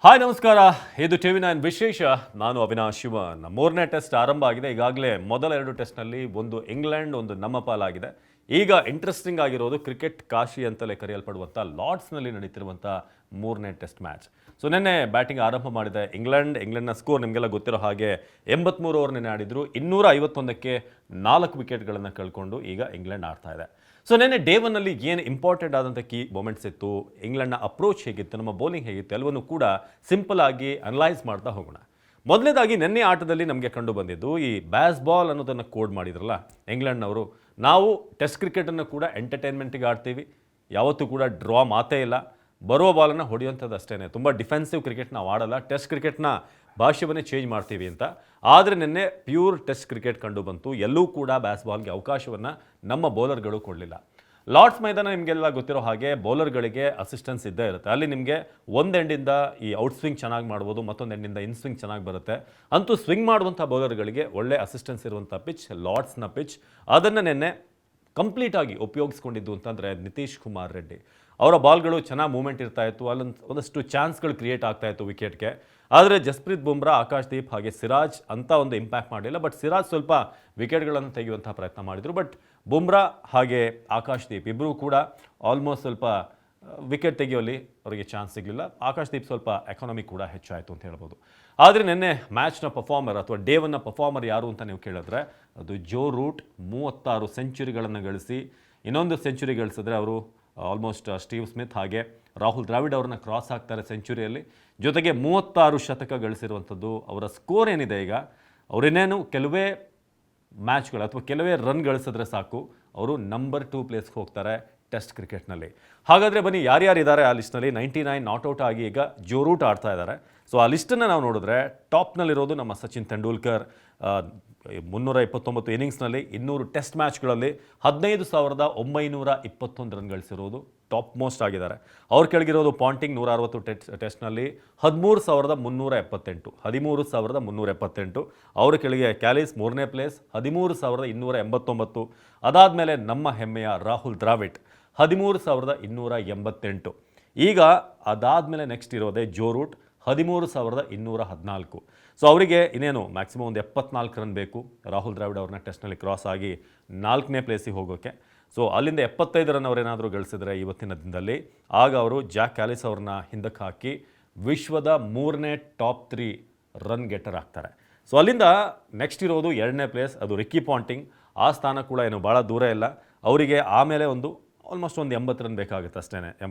Hi ನಮಸ್ಕಾರ, ಇದು ಟಿವಿ9 ವಿಶೇಷ. ನಾನು ಅವಿನಾಶ್ ಶಿವನ್. ಮೂರನೇ ಟೆಸ್ಟ್ ಆರಂಭ ಆಗಿದೆ. ಈಗಾಗಲೇ ಮೊದಲ 2 ಟೆಸ್ಟ್ನಲ್ಲಿ ಒಂದು ಇಂಗ್ಲೆಂಡ್, ಒಂದು ನಮ್ಮ ಪಾಲಾಗಿದೆ. ಈಗ ಇಂಟ್ರೆಸ್ಟಿಂಗ್ ಆಗಿರೋದು ಕ್ರಿಕೆಟ್ ಕಾಶಿ ಅಂತಲೇ ಕರೆಯಲ್ಪಡುವಂಥ ಲಾರ್ಡ್ಸ್ನಲ್ಲಿ ನಡೀತಿರುವಂಥ ಮೂರನೇ ಟೆಸ್ಟ್ ಮ್ಯಾಚ್. ಸೊ ನಿನ್ನೆ ಬ್ಯಾಟಿಂಗ್ ಆರಂಭ ಮಾಡಿದೆ ಇಂಗ್ಲೆಂಡ್ನ ಸ್ಕೋರ್ ನಿಮಗೆಲ್ಲ ಗೊತ್ತಿರೋ ಹಾಗೆ 83 ಓವರ್ ನಿನ್ನೆ ಆಡಿದ್ರು. 251ಕ್ಕೆ 4 ವಿಕೆಟ್ಗಳನ್ನು ಕಳ್ಕೊಂಡು ಈಗ ಇಂಗ್ಲೆಂಡ್ ಆಡ್ತಾ ಇದೆ. ಸೊ ನಿನ್ನೆ ಡೇ ಒನ್ನಲ್ಲಿ ಏನು ಇಂಪಾರ್ಟೆಂಟ್ ಆದಂಥ ಕೀ ಮೊಮೆಂಟ್ಸ್ ಇತ್ತು, ಇಂಗ್ಲೆಂಡ್ನ ಅಪ್ರೋಚ್ ಹೇಗಿತ್ತು, ನಮ್ಮ ಬೌಲಿಂಗ್ ಹೇಗಿತ್ತು, ಎಲ್ಲವನ್ನೂ ಕೂಡ ಸಿಂಪಲ್ ಆಗಿ ಅನಲೈಸ್ ಮಾಡ್ತಾ ಹೋಗೋಣ. ಮೊದಲನೇದಾಗಿ ನಿನ್ನೆ ಆಟದಲ್ಲಿ ನಮಗೆ ಕಂಡು ಬಂದಿದ್ದು ಈ ಬ್ಯಾಸ್ ಬಾಲ್ ಅನ್ನೋದನ್ನು ಕೋಡ್ ಮಾಡಿದ್ರಲ್ಲ ಇಂಗ್ಲೆಂಡ್ನವರು. ನಾವು ಟೆಸ್ಟ್ ಕ್ರಿಕೆಟನ್ನು ಕೂಡ ಎಂಟರ್ಟೈನ್ಮೆಂಟಿಗೆ ಆಡ್ತೀವಿ, ಯಾವತ್ತೂ ಕೂಡ ಡ್ರಾ ಮಾತೇ ಇಲ್ಲ, ಬರುವ ಬಾಲನ್ನು ಹೊಡೆಯುವಂಥದ್ದು ಅಷ್ಟೇ, ತುಂಬ ಡಿಫೆನ್ಸಿವ್ ಕ್ರಿಕೆಟ್ ನಾವು ಆಡಲ್ಲ, ಟೆಸ್ಟ್ ಕ್ರಿಕೆಟ್ನ ಭಾಷೆವನ್ನೇ ಚೇಂಜ್ ಮಾಡ್ತೀವಿ ಅಂತ. ಆದರೆ ನಿನ್ನೆ ಪ್ಯೂರ್ ಟೆಸ್ಟ್ ಕ್ರಿಕೆಟ್ ಕಂಡು ಬಂತು. ಎಲ್ಲೂ ಕೂಡ ಬ್ಯಾಸ್ ಬಾಲ್ಗೆ ಅವಕಾಶವನ್ನು ನಮ್ಮ ಬೌಲರ್ಗಳು ಕೊಡಲಿಲ್ಲ. ಲಾರ್ಡ್ಸ್ ಮೈದಾನ ನಿಮಗೆಲ್ಲ ಗೊತ್ತಿರೋ ಹಾಗೆ ಬೌಲರ್ಗಳಿಗೆ ಅಸಿಸ್ಟೆನ್ಸ್ ಇದ್ದೇ ಇರುತ್ತೆ. ಅಲ್ಲಿ ನಿಮಗೆ ಒಂದು ಎಂಡಿಂದ ಈ ಔಟ್ ಸ್ವಿಂಗ್ ಚೆನ್ನಾಗಿ ಮಾಡ್ಬೋದು, ಮತ್ತೊಂದು ಎಂಡಿಂದ ಇನ್ ಸ್ವಿಂಗ್ ಚೆನ್ನಾಗಿ ಬರುತ್ತೆ. ಅಂತೂ ಸ್ವಿಂಗ್ ಮಾಡುವಂಥ ಬೌಲರ್ಗಳಿಗೆ ಒಳ್ಳೆ ಅಸಿಸ್ಟೆನ್ಸ್ ಇರುವಂಥ ಪಿಚ್ ಲಾರ್ಡ್ಸ್ನ ಪಿಚ್. ಅದನ್ನು ನಿನ್ನೆ ಕಂಪ್ಲೀಟಾಗಿ ಉಪಯೋಗಿಸ್ಕೊಂಡಿದ್ದು ಅಂತಂದರೆ ನಿತೀಶ್ ಕುಮಾರ್ ರೆಡ್ಡಿ ಅವರ ಬಾಲ್ಗಳು ಚೆನ್ನಾಗಿ ಮೂವ್ಮೆಂಟ್ ಇರ್ತಾ ಇತ್ತು. ಒಂದಷ್ಟು ಚಾನ್ಸ್ಗಳು ಕ್ರಿಯೇಟ್ ಆಗ್ತಾ ಇತ್ತು ವಿಕೆಟ್ಗೆ. ಆದರೆ ಜಸ್ಪ್ರೀತ್ ಬುಮ್ರಾ, ಆಕಾಶ್ದೀಪ್ ಹಾಗೆ ಸಿರಾಜ್ ಅಂತ ಒಂದು ಇಂಪ್ಯಾಕ್ಟ್ ಮಾಡಲಿಲ್ಲ. ಬಟ್ ಸಿರಾಜ್ ಸ್ವಲ್ಪ ವಿಕೆಟ್ಗಳನ್ನು ತೆಗೆಯುವಂಥ ಪ್ರಯತ್ನ ಮಾಡಿದರು. ಬಟ್ ಬುಮ್ರಾ ಹಾಗೆ ಆಕಾಶ್ದೀಪ್ ಇಬ್ಬರೂ ಕೂಡ ಆಲ್ಮೋಸ್ಟ್ ಸ್ವಲ್ಪ ವಿಕೆಟ್ ತೆಗೆಯುವಲ್ಲಿ ಅವರಿಗೆ ಚಾನ್ಸ್ ಸಿಗಲಿಲ್ಲ. ಆಕಾಶ್ದೀಪ್ ಸ್ವಲ್ಪ ಎಕಾನಮಿ ಕೂಡ ಹೆಚ್ಚಾಯಿತು ಅಂತ ಹೇಳ್ಬೋದು. ಆದರೆ ನಿನ್ನೆ ಮ್ಯಾಚ್ನ ಪರ್ಫಾರ್ಮರ್ ಅಥವಾ ಡೇ ಒನ್ನ ಪರ್ಫಾರ್ಮರ್ ಯಾರು ಅಂತ ನೀವು ಕೇಳಿದ್ರೆ ಅದು ಜೋ ರೂಟ್. 36 ಸೆಂಚುರಿಗಳನ್ನು ಗಳಿಸಿ, ಇನ್ನೊಂದು ಸೆಂಚುರಿ ಗಳಿಸಿದ್ರೆ ಅವರು ಆಲ್ಮೋಸ್ಟ್ ಸ್ಟೀವ್ ಸ್ಮಿತ್ ಹಾಗೆ ರಾಹುಲ್ ದ್ರಾವಿಡ್ ಅವ್ರನ್ನ ಕ್ರಾಸ್ ಆಗ್ತಾರೆ ಸೆಂಚುರಿಯಲ್ಲಿ. ಜೊತೆಗೆ 36 ಶತಕ ಗಳಿಸಿರುವಂಥದ್ದು. ಅವರ ಸ್ಕೋರ್ ಏನಿದೆ ಈಗ, ಅವರಿನ್ನೇನು ಕೆಲವೇ ಮ್ಯಾಚ್ಗಳು ಅಥವಾ ಕೆಲವೇ ರನ್ ಗಳಿಸಿದ್ರೆ ಸಾಕು, ಅವರು ನಂಬರ್ 2 ಪ್ಲೇಸ್ಗೆ ಹೋಗ್ತಾರೆ ಟೆಸ್ಟ್ ಕ್ರಿಕೆಟ್ನಲ್ಲಿ. ಹಾಗಾದರೆ ಬನ್ನಿ ಯಾರ್ಯಾರಿದ್ದಾರೆ ಆ ಲಿಸ್ಟ್ನಲ್ಲಿ. 99 ನಾಟ್ಔಟ್ ಆಗಿ ಈಗ ಜೋ ರೂಟ್ ಆಡ್ತಾ ಇದ್ದಾರೆ. ಸೊ ಆ ಲಿಸ್ಟನ್ನು ನಾವು ನೋಡಿದ್ರೆ ಟಾಪ್ನಲ್ಲಿರೋದು ನಮ್ಮ ಸಚಿನ್ ತೆಂಡೂಲ್ಕರ್. 329 ಇನ್ನಿಂಗ್ಸ್ನಲ್ಲಿ 200 ಟೆಸ್ಟ್ ಮ್ಯಾಚ್ಗಳಲ್ಲಿ 15,921 ರನ್ ಗಳಿಸಿರೋದು ಟಾಪ್ ಮೋಸ್ಟ್ ಆಗಿದ್ದಾರೆ. ಅವ್ರ ಕೆಳಗಿರೋದು ಪಾಂಟಿಂಗ್ 160 ಟೆಸ್ಟ್ನಲ್ಲಿ 13,378. ಅವರ ಕೆಳಗೆ ಕ್ಯಾಲಿಸ್ 3ನೇ ಪ್ಲೇಸ್ 13,289. ಅದಾದಮೇಲೆ ನಮ್ಮ ಹೆಮ್ಮೆಯ ರಾಹುಲ್ ದ್ರಾವಿಡ್ 13,288. ಈಗ ಅದಾದಮೇಲೆ ನೆಕ್ಸ್ಟ್ ಇರೋದೇ ಜೋ ರೂಟ್ 13,214. ಸೊ ಅವರಿಗೆ ಇನ್ನೇನು ಮ್ಯಾಕ್ಸಿಮಮ್ ಒಂದು 74 ರನ್ ಬೇಕು ರಾಹುಲ್ ದ್ರಾವಿಡ್ ಅವ್ರನ್ನ ಟೆಸ್ಟ್ನಲ್ಲಿ ಕ್ರಾಸ್ ಆಗಿ 4ನೇ ಪ್ಲೇಸಿಗೆ ಹೋಗೋಕ್ಕೆ. ಸೊ ಅಲ್ಲಿಂದ 75 ರನ್ ಅವರೇನಾದರೂ ಗಳಿಸಿದ್ರೆ ಇವತ್ತಿನ ದಿನದಲ್ಲಿ, ಆಗ ಅವರು ಜಾಕ್ ಕ್ಯಾಲಿಸ್ ಅವ್ರನ್ನ ಹಿಂದಕ್ಕೆ ಹಾಕಿ ವಿಶ್ವದ 3ನೇ ಟಾಪ್ 3 ರನ್ ಗೆಟರ್ ಆಗ್ತಾರೆ. ಸೊ ಅಲ್ಲಿಂದ ನೆಕ್ಸ್ಟ್ ಇರೋದು 2ನೇ ಪ್ಲೇಸ್, ಅದು ರಿಕ್ಕಿ ಪಾಂಟಿಂಗ್. ಆ ಸ್ಥಾನ ಕೂಡ ಏನು ಭಾಳ ದೂರ ಇಲ್ಲ. ಅವರಿಗೆ ಆಮೇಲೆ ಆಲ್ಮೋಸ್ಟ್ ಒಂದು 80 ರನ್ ಬೇಕಾಗುತ್ತೆ ಅಷ್ಟೇ,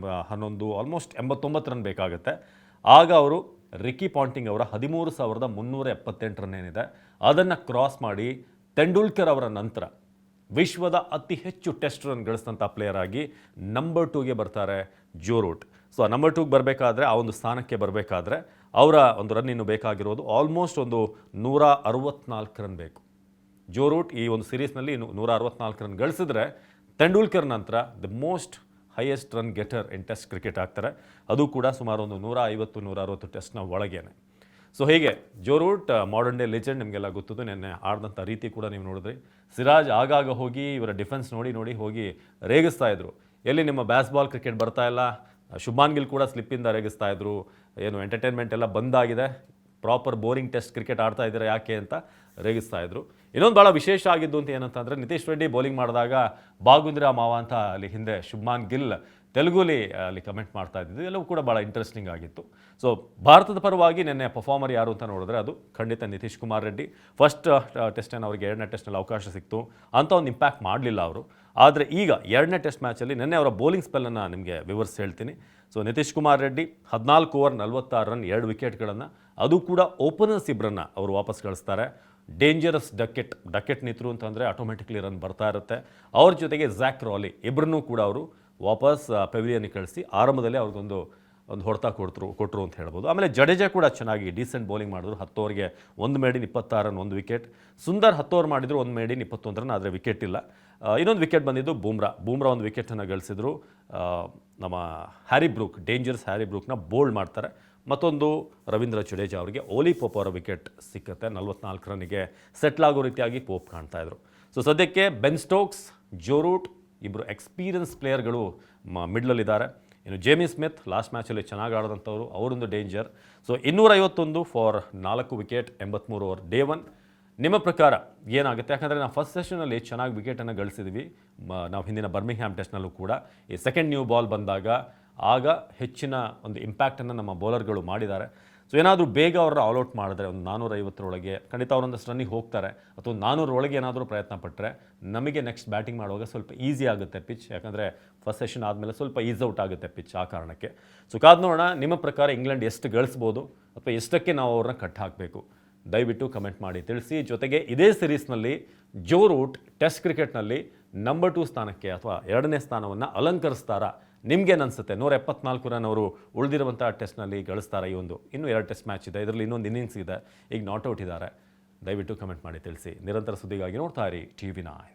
11 ಆಲ್ಮೋಸ್ಟ್ 89 ರನ್ ಬೇಕಾಗುತ್ತೆ. ಆಗ ಅವರು ರಿಕ್ಕಿ ಪಾಂಟಿಂಗ್ ಅವರ 13,378 ರನ್ ಏನಿದೆ ಅದನ್ನು ಕ್ರಾಸ್ ಮಾಡಿ ತೆಂಡೂಲ್ಕರ್ ಅವರ ನಂತರ ವಿಶ್ವದ ಅತಿ ಹೆಚ್ಚು ಟೆಸ್ಟ್ ರನ್ ಗಳಿಸಿದಂಥ ಪ್ಲೇಯರ್ ಆಗಿ ನಂಬರ್ 2ಗೆ ಬರ್ತಾರೆ ಜೋ ರೂಟ್. ಸೊ ಆ ನಂಬರ್ 2ಗೆ ಬರಬೇಕಾದ್ರೆ, ಆ ಒಂದು ಸ್ಥಾನಕ್ಕೆ ಬರಬೇಕಾದ್ರೆ ಅವರ ಒಂದು ರನ್ ಇನ್ನು ಬೇಕಾಗಿರೋದು ಆಲ್ಮೋಸ್ಟ್ ಒಂದು 164 ರನ್ ಬೇಕು. ಜೋ ರೂಟ್ ಈ ಒಂದು ಸೀರೀಸ್ನಲ್ಲಿ 164 ರನ್ ಗಳಿಸಿದ್ರೆ ತೆಂಡೂಲ್ಕರ್ ನಂತರ the most highest run getter in test cricket ಆಗ್ತಾರೆ. ಅದು ಕೂಡ ಸುಮಾರು ಒಂದು 150-160 ಟೆಸ್ಟ್ನ ಒಳಗೇನೆ. ಸೊ ಹೀಗೆ Joe Root modern day legend, ನಿಮಗೆಲ್ಲ ಗೊತ್ತದು. ನಿನ್ನೆ ಆಡಿದಂಥ ರೀತಿ ಕೂಡ ನೀವು ನೋಡಿದ್ರಿ. ಸಿರಾಜ್ ಆಗಾಗ ಹೋಗಿ ಇವರ ಡಿಫೆನ್ಸ್ ನೋಡಿ ಹೋಗಿ ರೇಗಿಸ್ತಾ ಇದ್ರು, ಎಲ್ಲಿ ನಿಮ್ಮ ಬ್ಯಾಸ್ ಬಾಲ್ ಕ್ರಿಕೆಟ್ ಬರ್ತಾ ಇಲ್ಲ. ಶುಭ್ಮಾನ್ ಗಿಲ್ ಕೂಡ ಸ್ಲಿಪ್ಪಿಂದ ರೇಗಿಸ್ತಾ ಇದ್ರು, ಏನು ಎಂಟರ್ಟೈನ್ಮೆಂಟ್ ಎಲ್ಲ ಬಂದಾಗಿದೆ, ಪ್ರಾಪರ್ ಬೋರಿಂಗ್ ಟೆಸ್ಟ್ ಕ್ರಿಕೆಟ್ ಆಡ್ತಾ ಇದ್ದಾರೆ ಯಾಕೆ ಅಂತ ರೇಗಿಸ್ತಾ ಇದ್ರು. ಇನ್ನೊಂದು ಭಾಳ ವಿಶೇಷ ಆಗಿದ್ದು ಅಂತ ಏನಂತಂದರೆ, ನಿತೀಶ್ ರೆಡ್ಡಿ ಬೌಲಿಂಗ್ ಮಾಡಿದಾಗ ಬಾಗುಂದ್ರ ಮಾವ ಅಂತ ಅಲ್ಲಿ ಹಿಂದೆ ಶುಭ್ಮಾನ್ ಗಿಲ್ ತೆಲುಗುಲಿ ಅಲ್ಲಿ ಕಮೆಂಟ್ ಮಾಡ್ತಾ ಇದ್ದಿದ್ದು ಎಲ್ಲವೂ ಕೂಡ ಭಾಳ ಇಂಟ್ರೆಸ್ಟಿಂಗ್ ಆಗಿತ್ತು. ಸೊ ಭಾರತದ ಪರವಾಗಿ ನಿನ್ನೆ ಪರ್ಫಾರ್ಮರ್ ಯಾರು ಅಂತ ನೋಡಿದ್ರೆ ಅದು ಖಂಡಿತ ನಿತೀಶ್ ಕುಮಾರ್ ರೆಡ್ಡಿ. ಫಸ್ಟ್ ಟೆಸ್ಟನ್ನು ಅವರಿಗೆ 2ನೇ ಟೆಸ್ಟ್ನಲ್ಲಿ ಅವಕಾಶ ಸಿಕ್ತು ಅಂತ ಒಂದು ಇಂಪ್ಯಾಕ್ಟ್ ಮಾಡಲಿಲ್ಲ ಅವರು. ಆದರೆ ಈಗ 2ನೇ ಟೆಸ್ಟ್ ಮ್ಯಾಚಲ್ಲಿ ನಿನ್ನೆ ಅವರ ಬೌಲಿಂಗ್ ಸ್ಪೆಲ್ಲನ್ನು ನಿಮಗೆ ವಿವರಿಸಿ ಹೇಳ್ತೀನಿ. So Nitish Kumar Reddy 14 over 46 run 2 ವಿಕೆಟ್ಗಳನ್ನು, ಅದು ಕೂಡ ಓಪನರ್ಸ್ ಇಬ್ಬರನ್ನು ಅವರು ವಾಪಸ್ ಕಳಿಸ್ತಾರೆ. ಡೇಂಜರಸ್ ಡಕೆಟ್ ನಿಂತರು ಅಂತಂದರೆ ಆಟೋಮೆಟಿಕ್ಲಿ ರನ್ ಬರ್ತಾ ಇರುತ್ತೆ. ಅವ್ರ ಜೊತೆಗೆ ಝ್ಯಾಕ್ ರಾಲಿ ಇಬ್ಬರನ್ನೂ ಕೂಡ ಅವರು ವಾಪಸ್ ಪೆವಿಲಿಯನ್ಗೆ ಕಳಿಸಿ ಆರಂಭದಲ್ಲಿ ಅವ್ರಿಗೊಂದು ಹೊಡೆತ ಕೊಟ್ಟರು ಅಂತ ಹೇಳ್ಬೋದು. ಆಮೇಲೆ ಜಡೇಜಾ ಕೂಡ ಚೆನ್ನಾಗಿ ಡೀಸೆಂಟ್ ಬೌಲಿಂಗ್ ಮಾಡಿದ್ರು. 10 ಓವರ್ಗೆ 1 maiden 26 run 1 wicket. Sundar 10 over ಮಾಡಿದ್ರು, 1 ಮೇಡಿನ್ 21 ರನ್, ಆದರೆ ವಿಕೆಟ್ ಇಲ್ಲ. ಇನ್ನೊಂದು ವಿಕೆಟ್ ಬಂದಿದ್ದು ಬುಮ್ರಾ 1 ವಿಕೆಟನ್ನು ಗಳಿಸಿದ್ರು. ನಮ್ಮ ಡೇಂಜರಸ್ ಹ್ಯಾರಿ ಬ್ರೂಕ್ನ ಬೋಲ್ಡ್ ಮಾಡ್ತಾರೆ. ಮತ್ತೊಂದು ರವೀಂದ್ರ ಜಡೇಜಾ ಅವರಿಗೆ ಓಲಿ ಪೋಪ್ ಅವರ ವಿಕೆಟ್ ಸಿಕ್ಕತ್ತೆ. 44 ರನ್ನಿಗೆ ಸೆಟ್ಲ್ ಆಗೋ ರೀತಿಯಾಗಿ ಪೋಪ್ ಕಾಣ್ತಾ ಇದ್ರು. ಸೊ ಸದ್ಯಕ್ಕೆ ಬೆನ್ ಸ್ಟೋಕ್ಸ್, ಜೋ ರೂಟ್ ಇಬ್ಬರು ಎಕ್ಸ್ಪೀರಿಯನ್ಸ್ ಪ್ಲೇಯರ್ಗಳು ಮಿಡ್ಲಲ್ಲಿದ್ದಾರೆ. ಇನ್ನು ಜೇಮಿ ಸ್ಮಿತ್ ಲಾಸ್ಟ್ ಮ್ಯಾಚಲ್ಲಿ ಚೆನ್ನಾಗಿ ಆಡಿದಂಥವ್ರು, ಅವರೊಂದು danger. So 251 for 4 wicket, 83 over day 1. ನಿಮ್ಮ ಪ್ರಕಾರ ಏನಾಗುತ್ತೆ? ಯಾಕಂದರೆ ನಾವು ಫಸ್ಟ್ ಸೆಷನಲ್ಲಿ ಚೆನ್ನಾಗಿ ವಿಕೆಟನ್ನು ಗಳಿಸಿದ್ವಿ, ನಾವು ಹಿಂದಿನ ಬರ್ಮಿಂಗ್ಹ್ಯಾಮ್ ಟೆಸ್ಟ್ನಲ್ಲೂ ಕೂಡ. ಈ ಸೆಕೆಂಡ್ ನ್ಯೂ ಬಾಲ್ ಬಂದಾಗ ಆಗ ಹೆಚ್ಚಿನ ಒಂದು ಇಂಪ್ಯಾಕ್ಟನ್ನು ನಮ್ಮ ಬೌಲರ್ಗಳು ಮಾಡಿದ್ದಾರೆ. ಸೊ ಏನಾದರೂ ಬೇಗ ಅವ್ರನ್ನ ಆಲ್ಔಟ್ ಮಾಡಿದ್ರೆ ಒಂದು 450 ಖಂಡಿತ ಅವರೊಂದಷ್ಟು ರನ್ನಿಗೆ ಹೋಗ್ತಾರೆ, ಅಥವಾ 400 ಏನಾದರೂ ಪ್ರಯತ್ನ ಪಟ್ಟರೆ ನಮಗೆ ನೆಕ್ಸ್ಟ್ ಬ್ಯಾಟಿಂಗ್ ಮಾಡುವಾಗ ಸ್ವಲ್ಪ ಈಸಿ ಆಗುತ್ತೆ ಪಿಚ್. ಯಾಕಂದರೆ ಫಸ್ಟ್ ಸೆಷನ್ ಆದಮೇಲೆ ಸ್ವಲ್ಪ ಈಸ್ ಔಟ್ ಆಗುತ್ತೆ ಪಿಚ್, ಆ ಕಾರಣಕ್ಕೆ. ಸೊ ಕಾದ್ ನೋಡೋಣ, ನಿಮ್ಮ ಪ್ರಕಾರ ಇಂಗ್ಲೆಂಡ್ ಎಷ್ಟು ಗಳಿಸ್ಬೋದು ಅಥವಾ ಎಷ್ಟಕ್ಕೆ ನಾವು ಅವ್ರನ್ನ ಕಟ್ ಹಾಕಬೇಕು? ದಯವಿಟ್ಟು ಕಮೆಂಟ್ ಮಾಡಿ ತಿಳಿಸಿ. ಜೊತೆಗೆ ಇದೇ ಸೀರೀಸ್ನಲ್ಲಿ ಜೋ ರೂಟ್ ಟೆಸ್ಟ್ ಕ್ರಿಕೆಟ್ನಲ್ಲಿ ನಂಬರ್ 2 ಸ್ಥಾನಕ್ಕೆ ಅಥವಾ 2ನೇ ಸ್ಥಾನವನ್ನು ಅಲಂಕರಿಸ್ತಾರಾ? ನಿಮ್ಗೇನು ಅನಿಸುತ್ತೆ? 174 ರನ್ ಅವರು ಉಳಿದಿರುವಂಥ ಟೆಸ್ಟ್ನಲ್ಲಿ ಗಳಿಸ್ತಾರೆ. ಇನ್ನೂ 2 ಟೆಸ್ಟ್ ಮ್ಯಾಚ್ ಇದೆ, ಇದರಲ್ಲಿ ಇನ್ನೊಂದು ಇನ್ನಿಂಗ್ಸ್ ಇದೆ, ಈಗ ನಾಟ್ಔಟ್ ಇದ್ದಾರೆ. ದಯವಿಟ್ಟು ಕಮೆಂಟ್ ಮಾಡಿ ತಿಳಿಸಿ. ನಿರಂತರ ಸುದ್ದಿಗಾಗಿ ನೋಡ್ತಾ ಇರಿ TV9.